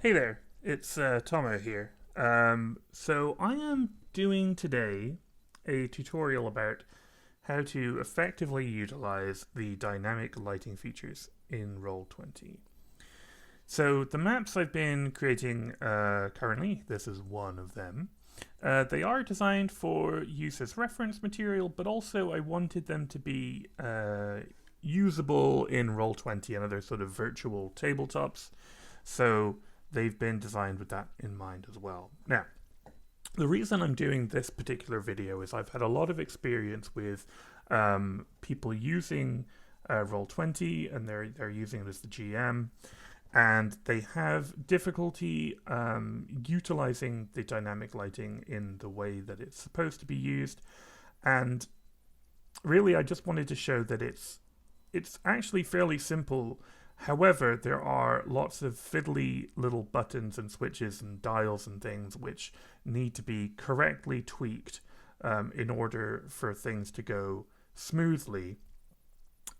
Hey there, it's Tomo here. So I am doing today a tutorial about how to effectively utilize the dynamic lighting features in Roll20. So the maps I've been creating currently, this is one of them. They are designed for use as reference material, but also I wanted them to be usable in Roll20 and other sort of virtual tabletops. So they've been designed with that in mind as well. Now, the reason I'm doing this particular video is I've had a lot of experience with people using Roll20 and they're using it as the GM, and they have difficulty utilizing the dynamic lighting in the way that it's supposed to be used. And really, I just wanted to show that it's actually fairly simple. However, there are lots of fiddly little buttons and switches and dials and things which need to be correctly tweaked in order for things to go smoothly.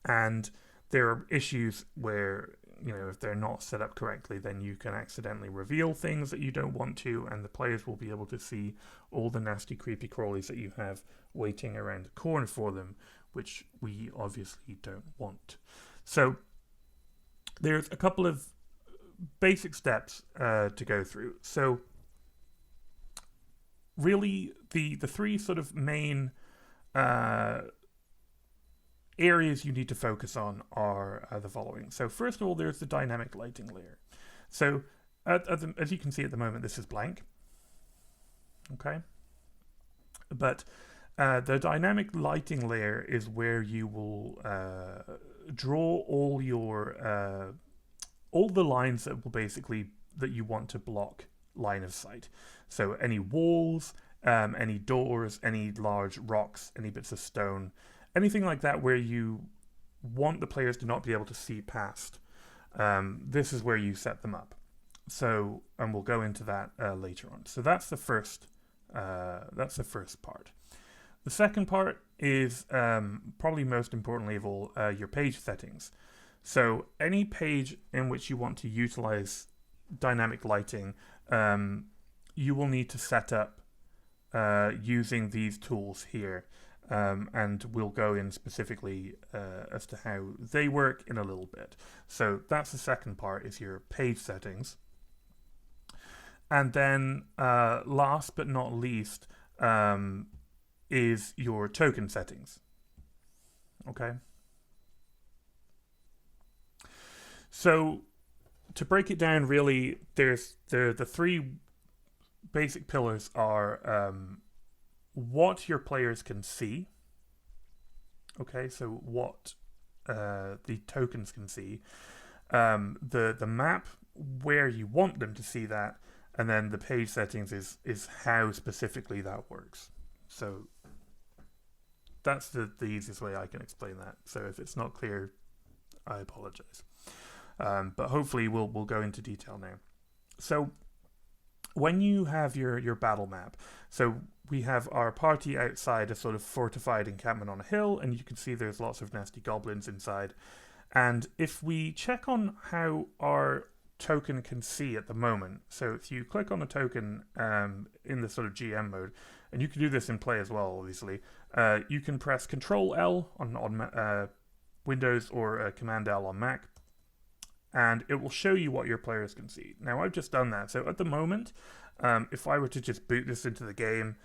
And there are issues where, if they're not set up correctly, then you can accidentally reveal things that you don't want to, and the players will be able to see all the nasty, creepy crawlies that you have waiting around the corner for them, which we obviously don't want. So, there's a couple of basic steps to go through. So, really, the three sort of main areas you need to focus on are the following. So, first of all, there's the dynamic lighting layer. So, as you can see at the moment, this is blank. Okay, but the dynamic lighting layer is where you will draw all the lines that will basically that you want to block line of sight. So any walls, any doors, any large rocks, any bits of stone, anything like that where you want the players to not be able to see past. This is where you set them up. So, and we'll go into that later on. So that's the first. That's the first part. The second part is probably most importantly of all your page settings. So any page in which you want to utilize dynamic lighting, you will need to set up using these tools here. And we'll go in specifically as to how they work in a little bit. So that's the second part, is your page settings. And then last but not least is your token settings. Okay. So to break it down, really, there's the three basic pillars are what your players can see. Okay, so what the tokens can see, the map where you want them to see that, and then the page settings is how specifically that works. So that's the easiest way I can explain that. So if it's not clear, I apologize. But hopefully we'll go into detail now. So when you have your battle map, so we have our party outside a sort of fortified encampment on a hill, and you can see there's lots of nasty goblins inside. And if we check on how our token can see at the moment, so if you click on a token in the sort of GM mode, and you can do this in play as well, obviously, you can press Control L on Windows or Command L on Mac, and it will show you what your players can see. Now, I've just done that. So at the moment, if I were to just boot this into the game,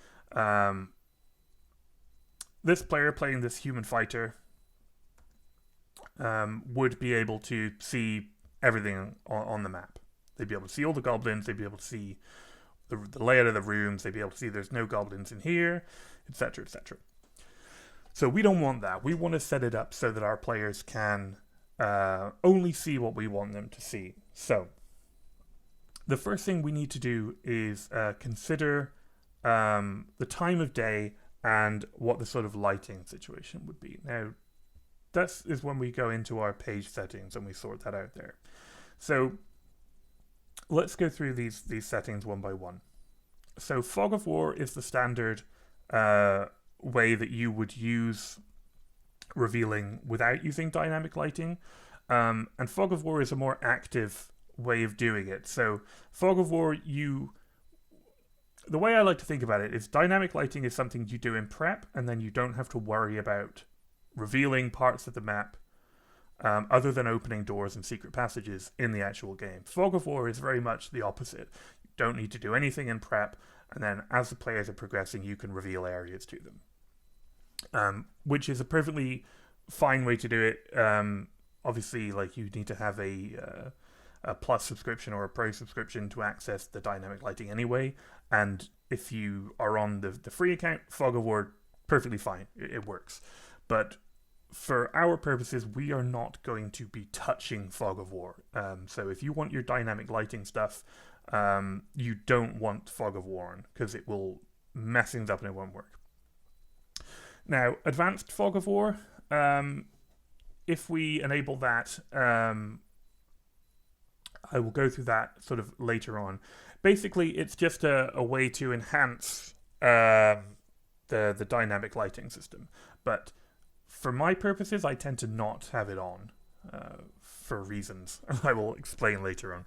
this player playing this human fighter would be able to see everything on the map. They'd be able to see all the goblins, they'd be able to see the layout of the rooms, they'd be able to see there's no goblins in here, etc., etc. So we don't want that. We want to set it up so that our players can only see what we want them to see. So the first thing we need to do is consider the time of day and what the sort of lighting situation would be. Now, that is when we go into our page settings and we sort that out there. So let's go through these settings one by one. So Fog of War is the standard way that you would use revealing without using dynamic lighting. And Fog of War is a more active way of doing it. So Fog of War, the way I like to think about it is dynamic lighting is something you do in prep, and then you don't have to worry about revealing parts of the map other than opening doors and secret passages in the actual game. Fog of War is very much the opposite. You don't need to do anything in prep, and then as the players are progressing, you can reveal areas to them, which is a perfectly fine way to do it. Obviously, like, you need to have a plus subscription or a pro subscription to access the dynamic lighting anyway, and if you are on the free account, Fog of War, perfectly fine, it works. But for our purposes, we are not going to be touching Fog of War. So if you want your dynamic lighting stuff, you don't want Fog of War on, because it will mess things up and it won't work. Now, advanced Fog of War, if we enable that, I will go through that sort of later on. Basically, it's just a way to enhance the dynamic lighting system. But for my purposes, I tend to not have it on for reasons I will explain later on.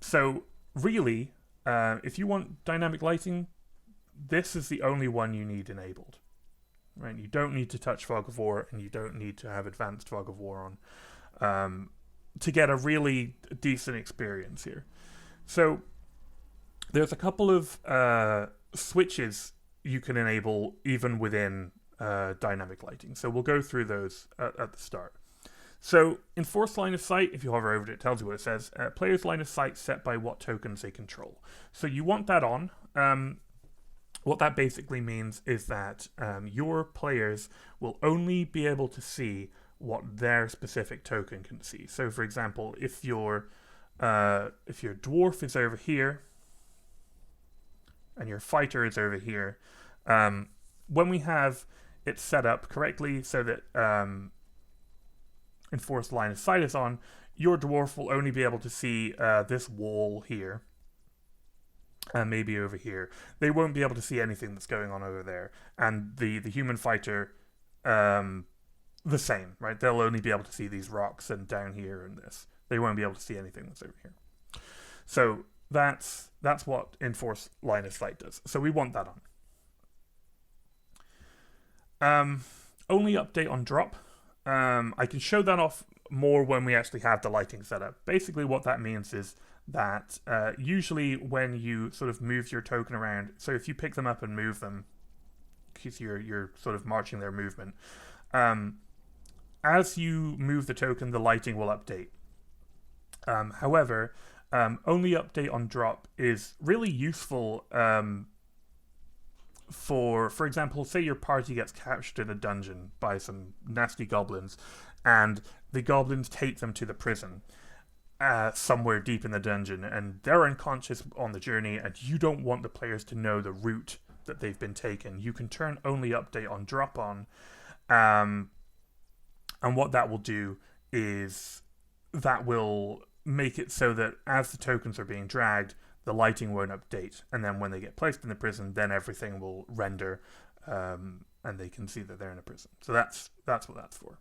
So really, if you want dynamic lighting, this is the only one you need enabled. Right? You don't need to touch Fog of War, and you don't need to have advanced Fog of War on to get a really decent experience here. So there's a couple of switches you can enable even within dynamic lighting. So we'll go through those at the start. So enforced line of sight, if you hover over it, it tells you what it says. Player's line of sight set by what tokens they control. So you want that on. What that basically means is that your players will only be able to see what their specific token can see. So, for example, if your dwarf is over here and your fighter is over here, when we have it set up correctly so that enforced line of sight is on, your dwarf will only be able to see this wall here. Maybe over here. They won't be able to see anything that's going on over there. And the human fighter, the same, right? They'll only be able to see these rocks and down here and this. They won't be able to see anything that's over here. So that's what enforced line of sight does. So we want that on. Only update on drop. I can show that off more when we actually have the lighting set up. Basically what that means is that usually when you sort of move your token around, so if you pick them up and move them, because you're sort of marching their movement, as you move the token, the lighting will update. However, only update on drop is really useful for example, say your party gets captured in a dungeon by some nasty goblins, and the goblins take them to the prison somewhere deep in the dungeon, and they're unconscious on the journey, and you don't want the players to know the route that they've been taken. You can turn only update on drop on, and what that will do is that will make it so that as the tokens are being dragged, the lighting won't update, and then when they get placed in the prison, then everything will render, and they can see that they're in a prison. So that's what that's for.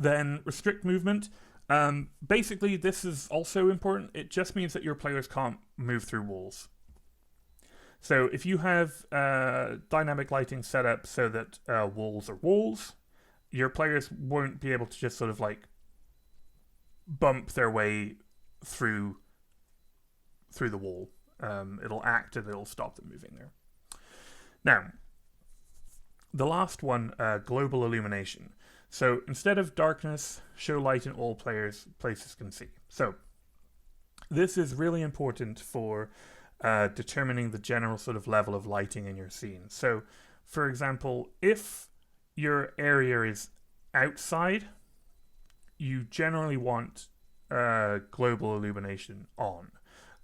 Then restrict movement. Basically, this is also important. It just means that your players can't move through walls. So if you have dynamic lighting set up so that walls are walls, your players won't be able to just sort of like bump their way through the wall. It'll act and it'll stop them moving there. Now, the last one, global illumination. So instead of darkness, show light in all places can see. So this is really important for determining the general sort of level of lighting in your scene. So, for example, if your area is outside, you generally want global illumination on.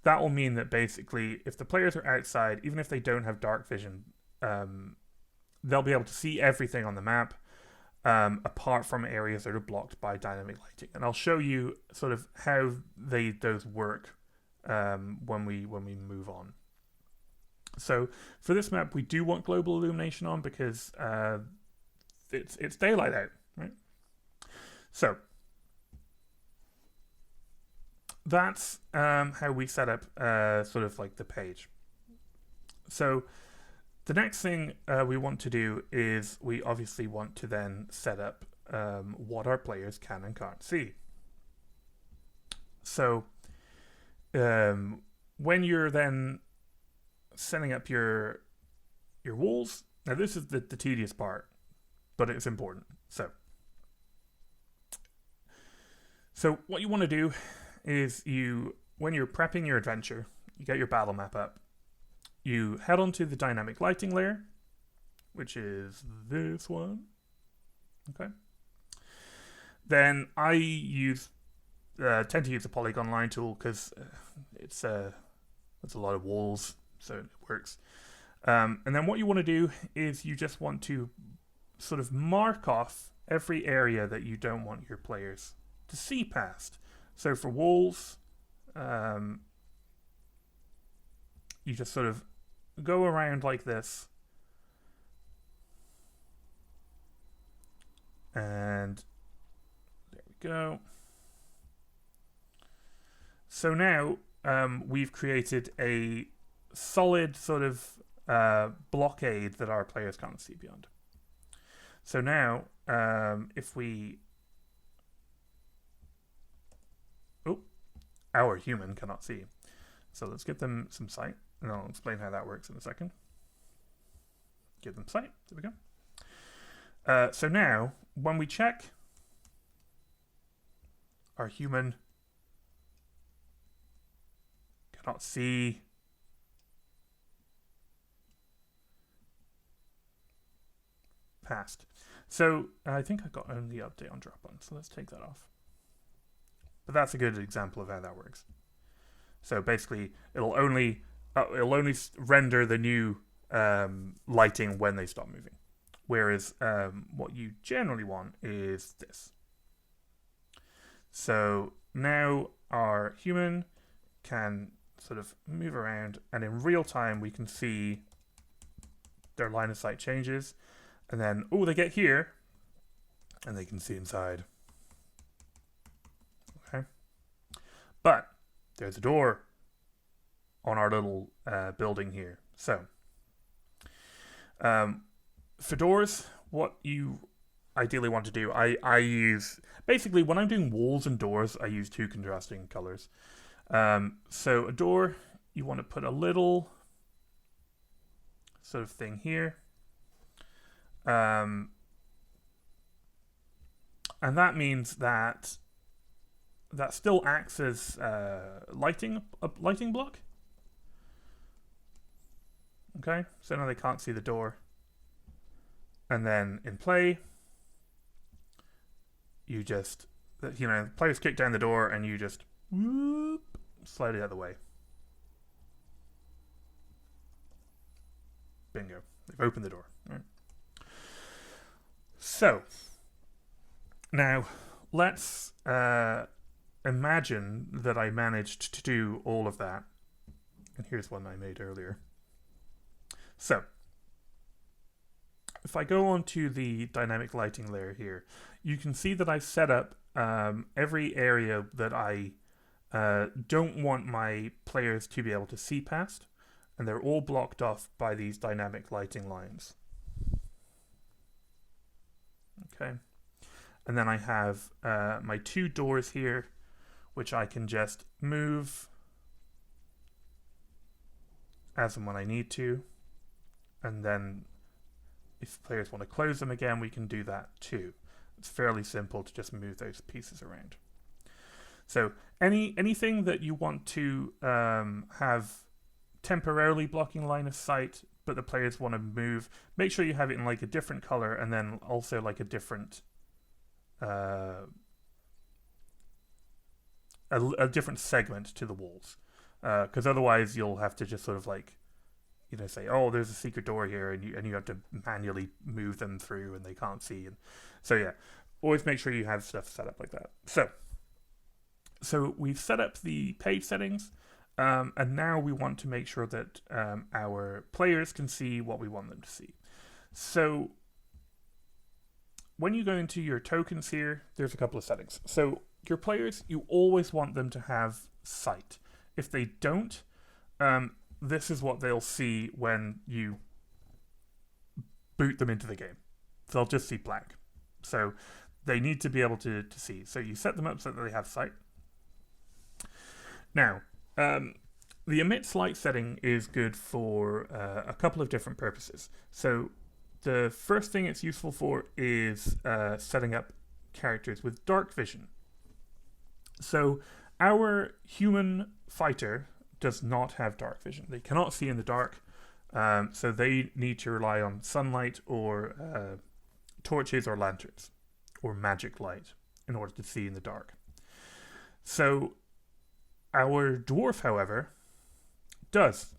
That will mean that basically, if the players are outside, even if they don't have dark vision, they'll be able to see everything on the map, apart from areas that are blocked by dynamic lighting. And I'll show you sort of how those work when we move on. So for this map, we do want global illumination on because it's daylight out, right? So that's how we set up sort of like the page. So the next thing we want to do is we obviously want to then set up what our players can and can't see. So when you're then setting up your walls, now this is the tedious part, but it's important. So what you want to do is when you're prepping your adventure, you get your battle map up, you head onto the dynamic lighting layer, which is this one. Okay. Then I tend to use the polygon line tool because it's a lot of walls, so it works. And then what you want to do is you just want to sort of mark off every area that you don't want your players to see past. So for walls, you just sort of go around like this, and there we go. So now we've created a solid sort of blockade that our players can't see beyond. So now if we... Oh, our human cannot see. So let's give them some sight, and I'll explain how that works in a second. Give them sight. There we go. So now, when we check our human cannot see past. So I think I got only update on drop on, so let's take that off. But that's a good example of how that works. So basically, it'll only render the new lighting when they stop moving. Whereas what you generally want is this. So now our human can sort of move around, and in real time we can see their line of sight changes. And then, oh, they get here, and they can see inside. Okay. But there's a door on our little building here. So, for doors, what you ideally want to do, I use, basically when I'm doing walls and doors, I use two contrasting colors. So a door, you want to put a little sort of thing here. And that means that still acts as a lighting block. Okay, so now they can't see the door. And then in play, you just, players kick down the door and you just whoop, slide it out of the way. Bingo. They've opened the door. Right. So, now let's imagine that I managed to do all of that. And here's one I made earlier. So, if I go onto the dynamic lighting layer here, you can see that I've set up every area that I don't want my players to be able to see past, and they're all blocked off by these dynamic lighting lines. Okay, and then I have my two doors here, which I can just move as and when I need to, and then if players want to close them again, we can do that too. It's fairly simple to just move those pieces around. So anything that you want to have temporarily blocking line of sight, but the players want to move, make sure you have it in like a different color, and then also like a different a different segment to the walls, because otherwise you'll have to just sort of like, say, oh, there's a secret door here, and you have to manually move them through, and they can't see. And so yeah, always make sure you have stuff set up like that. So we've set up the page settings, and now we want to make sure that our players can see what we want them to see. So when you go into your tokens here, there's a couple of settings. So your players, you always want them to have sight. If they don't, this is what they'll see when you boot them into the game. They'll just see black. So they need to be able to see. So you set them up so that they have sight. Now, the emits light setting is good for a couple of different purposes. So the first thing it's useful for is setting up characters with dark vision. So our human fighter does not have dark vision. They cannot see in the dark, so they need to rely on sunlight or torches or lanterns or magic light in order to see in the dark. So our dwarf, however, does.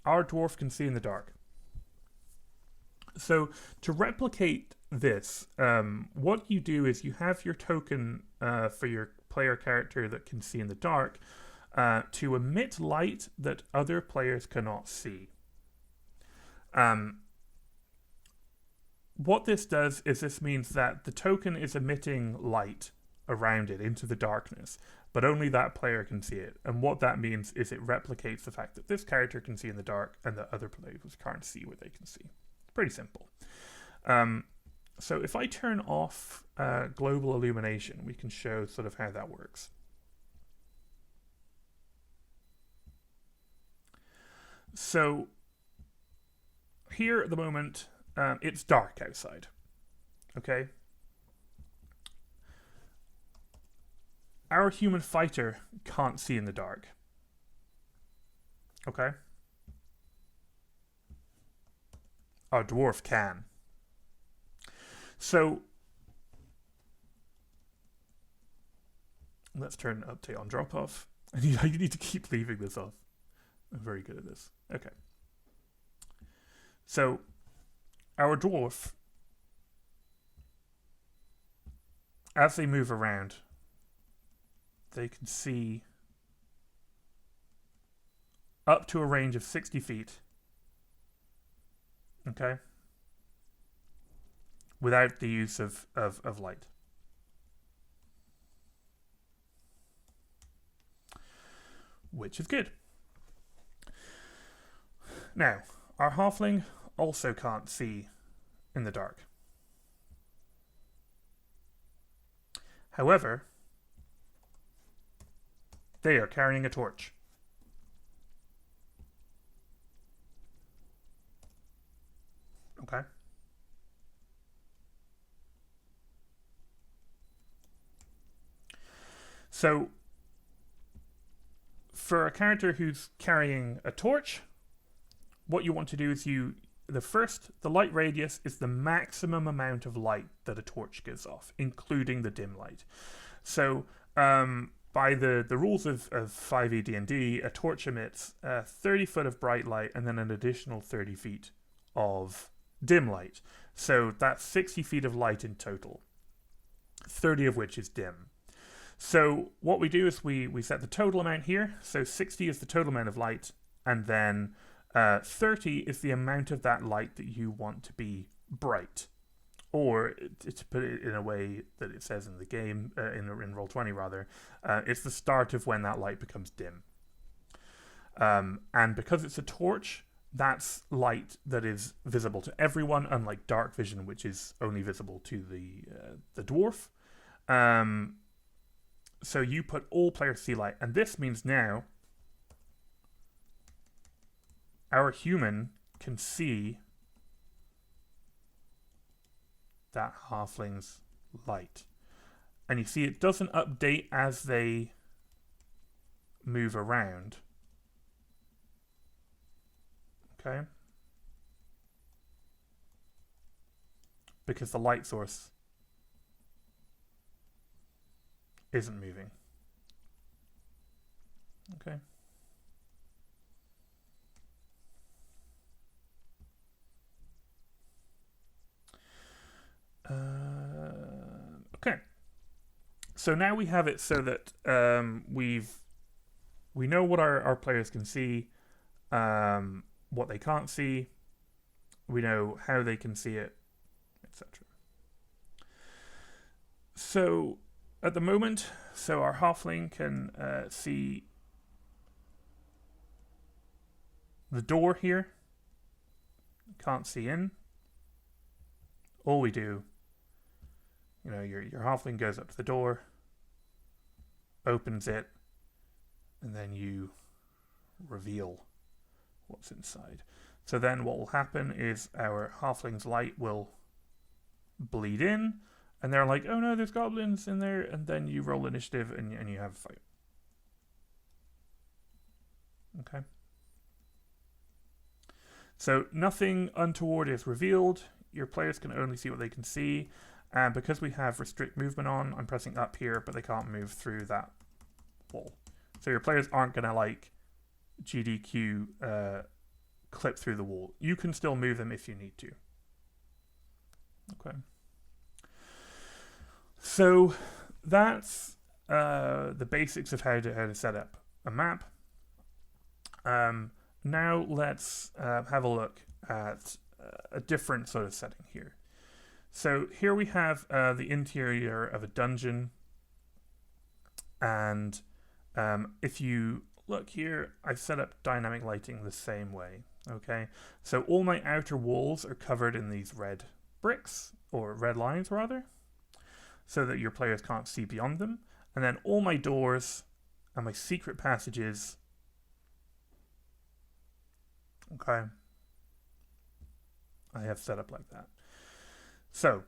Our dwarf can see in the dark. So to replicate this, what you do is you have your token for your player character that can see in the dark to emit light that other players cannot see. What this does is this means that the token is emitting light around it into the darkness, but only that player can see it. And what that means is it replicates the fact that this character can see in the dark and that other players can't see what they can see. It's pretty simple. So if I turn off global illumination, we can show sort of how that works. So here at the moment, it's dark outside. Okay? Our human fighter can't see in the dark. Okay? Our dwarf can. So let's turn update on drop off. I need to keep leaving this off. I'm very good at this. Okay. So our dwarf, as they move around, they can see up to a range of 60 feet. Okay? Without the use of light. Which is good. Now, our halfling also can't see in the dark. However, they are carrying a torch. Okay? So, for a character who's carrying a torch, what you want to do is the light radius is the maximum amount of light that a torch gives off, including the dim light. So, by the rules of 5e D&D, a torch emits 30 foot of bright light and then an additional 30 feet of dim light. So that's 60 feet of light in total, 30 of which is dim. So what we do is we set the total amount here. So 60 is the total amount of light, and then 30 is the amount of that light that you want to be bright. Or, to put it in a way that it says in the game, in Roll20 rather, it's the start of when that light becomes dim. And because it's a torch, that's light that is visible to everyone, unlike dark vision, which is only visible to the dwarf. So you put all players see light, and this means now our human can see that halfling's light. And you see it doesn't update as they move around. Okay? Because the light source isn't moving. Okay. Okay. So now we have it so that we know what our players can see, what they can't see, we know how they can see it, etc. So at the moment, so our halfling can see the door here. Can't see in. All we do, your halfling goes up to the door, opens it, and then you reveal what's inside. So then what will happen is our halfling's light will bleed in, and they're like, oh no, there's goblins in there, and then you roll initiative and you have a fight. Okay. So nothing untoward is revealed. Your players can only see what they can see. And because we have restrict movement on, I'm pressing up here, but they can't move through that wall. So your players aren't going to like GDQ clip through the wall. You can still move them if you need to. Okay. So that's the basics of how to set up a map. Now let's have a look at a different sort of setting here. So here we have the interior of a dungeon, and if you look here, I've set up dynamic lighting the same way. Okay, so all my outer walls are covered in these red bricks, or red lines rather, so that your players can't see beyond them, and then all my doors and my secret passages, okay, I have set up like that. So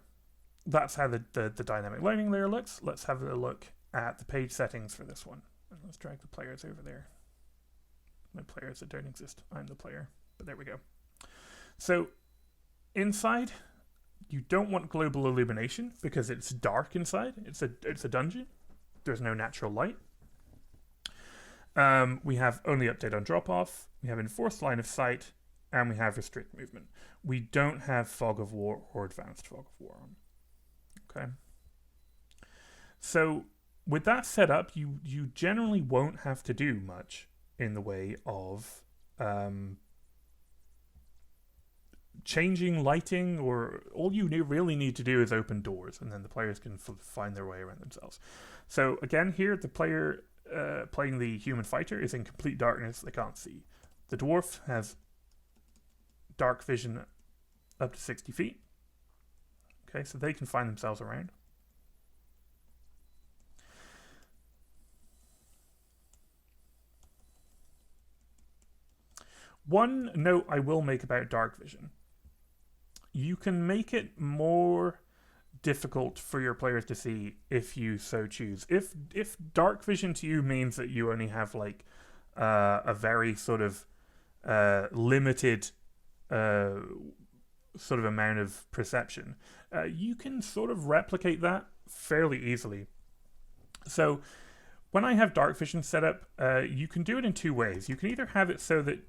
that's how the dynamic lighting layer looks. Let's have a look at the page settings for this one. And let's drag the players over there. My players that don't exist. I'm the player, but there we go. So inside, you don't want global illumination because it's dark inside. It's a dungeon. There's no natural light. We have only update on drop off. We have enforced line of sight, and we have restrict movement. We don't have fog of war or advanced fog of war on. Okay. So with that set up, you generally won't have to do much in the way of changing lighting, or all you really need to do is open doors, and then the players can find their way around themselves. So again, here the player playing the human fighter is in complete darkness. They can't see. The dwarf has dark vision up to 60 feet. Okay, so they can find themselves around. One note I will make about dark vision. You can make it more difficult for your players to see if you so choose. If dark vision to you means that you only have like a very sort of limited sort of amount of perception, you can sort of replicate that fairly easily. So when I have dark vision set up, you can do it in two ways. You can either have it so that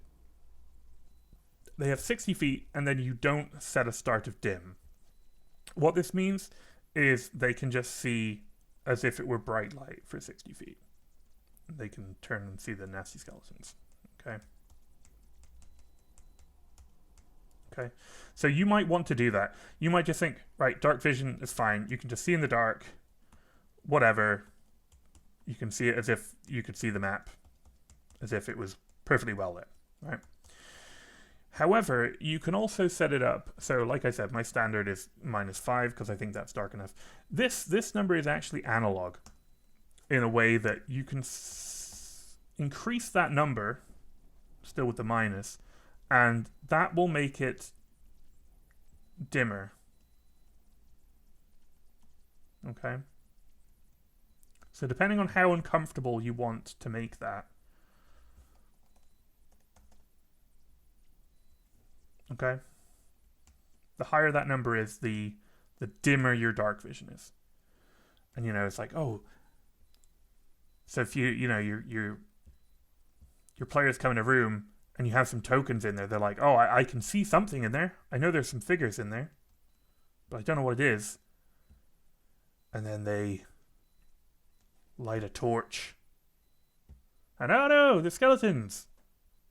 they have 60 feet and then you don't set a start of dim. What this means is they can just see as if it were bright light for 60 feet. They can turn and see the nasty skeletons. Okay. Okay. So you might want to do that. You might just think, right, dark vision is fine. You can just see in the dark, whatever. You can see it as if you could see the map, as if it was perfectly well lit, right? However, you can also set it up. So like I said, my standard is -5 because I think that's dark enough. This number is actually analog in a way that you can increase that number, still with the minus, and that will make it dimmer. Okay. So depending on how uncomfortable you want to make that. Okay. The higher that number is, the dimmer your dark vision is. And it's like, oh, so if your players come in a room and you have some tokens in there, they're like, oh, I can see something in there. I know there's some figures in there, but I don't know what it is. And then they light a torch. And oh no, the skeletons.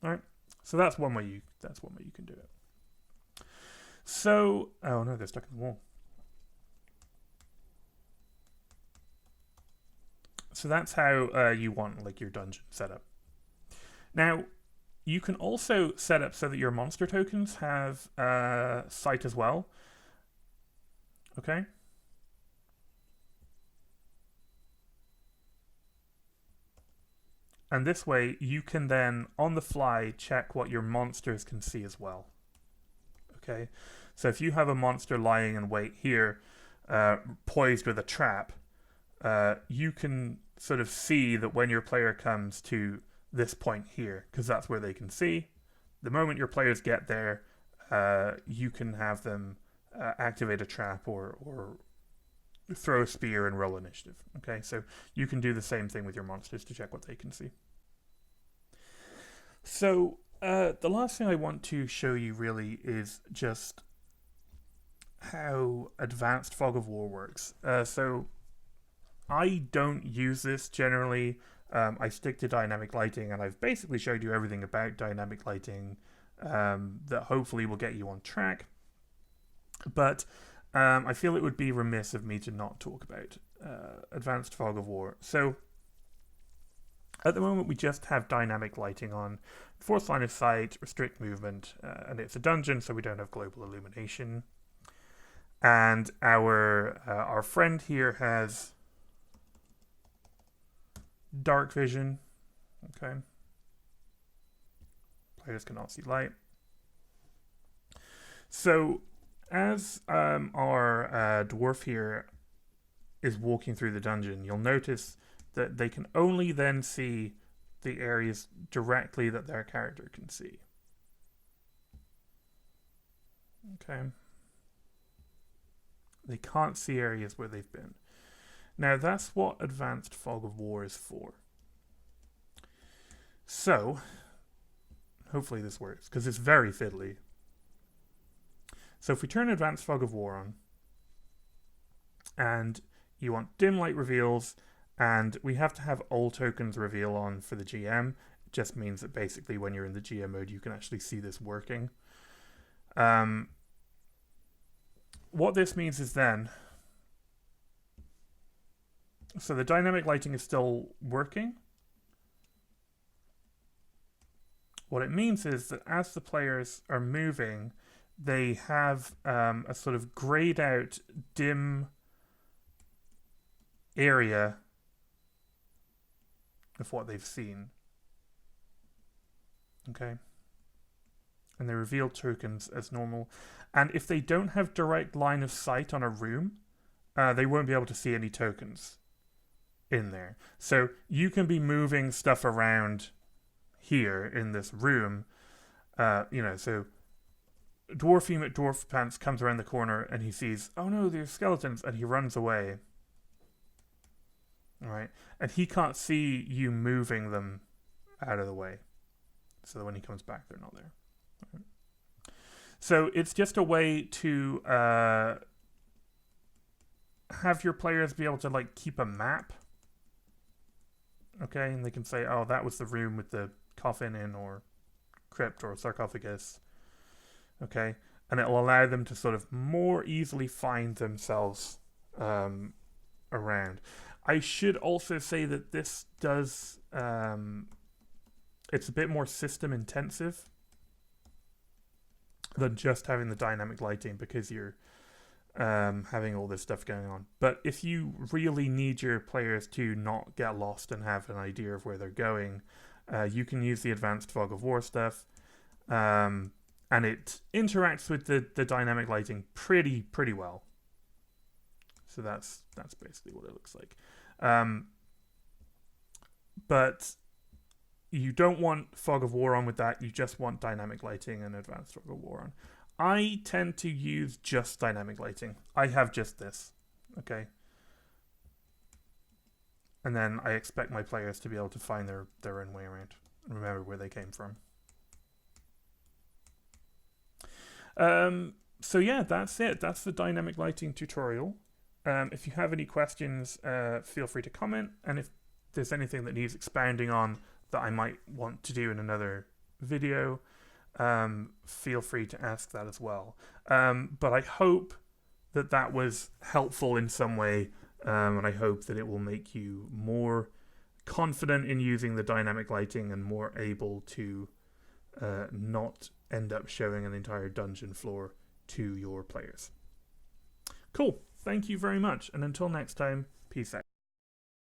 All right. So that's one way you can do it. So, oh no, they're stuck in the wall. So that's how you want like your dungeon set up. Now, you can also set up so that your monster tokens have sight as well. Okay. And this way, you can then, on the fly, check what your monsters can see as well. Okay? So if you have a monster lying in wait here, poised with a trap, you can sort of see that when your player comes to this point here, because that's where they can see. The moment your players get there, you can have them activate a trap or throw a spear and roll initiative. Okay, so you can do the same thing with your monsters to check what they can see. So the last thing I want to show you really is just how advanced Fog of War works. So I don't use this generally. I stick to dynamic lighting, and I've basically showed you everything about dynamic lighting that hopefully will get you on track. But I feel it would be remiss of me to not talk about advanced Fog of War. So at the moment we just have dynamic lighting on, force line of sight, restrict movement, and it's a dungeon, so we don't have global illumination. And our friend here has dark vision. Okay, players cannot see light. So as our dwarf here is walking through the dungeon, you'll notice that they can only then see the areas directly that their character can see. Okay. They can't see areas where they've been. Now that's what Advanced Fog of War is for. So, hopefully this works, because it's very fiddly. So if we turn Advanced Fog of War on, and you want dim light reveals, and we have to have all tokens reveal on for the GM. It just means that basically when you're in the GM mode, you can actually see this working. What this means is then, so the dynamic lighting is still working. What it means is that as the players are moving, they have a sort of grayed out, dim area of what they've seen. Okay. And they reveal tokens as normal. And if they don't have direct line of sight on a room, they won't be able to see any tokens in there. So you can be moving stuff around here in this room. So Dwarfy McDwarf Pants comes around the corner and he sees, oh no, there's skeletons, and he runs away. All right. And he can't see you moving them out of the way. So that when he comes back, they're not there. Right. So it's just a way to have your players be able to like keep a map. Okay, and they can say, oh, that was the room with the coffin in, or crypt, or sarcophagus. Okay, and it'll allow them to sort of more easily find themselves around. I should also say that this does, it's a bit more system intensive than just having the dynamic lighting, because you're having all this stuff going on. But if you really need your players to not get lost and have an idea of where they're going, you can use the Advanced Fog of War stuff. And it interacts with the dynamic lighting pretty well. So that's basically what it looks like. But you don't want Fog of War on with that. You just want dynamic lighting and Advanced Fog of War on. I tend to use just dynamic lighting. I have just this. Okay. And then I expect my players to be able to find their own way around and remember where they came from. So yeah, that's it. That's the dynamic lighting tutorial. If you have any questions, feel free to comment. And if there's anything that needs expounding on that I might want to do in another video, feel free to ask that as well. But I hope that was helpful in some way and I hope that it will make you more confident in using the dynamic lighting and more able to not end up showing an entire dungeon floor to your players. Cool. Thank you very much. And until next time, peace out.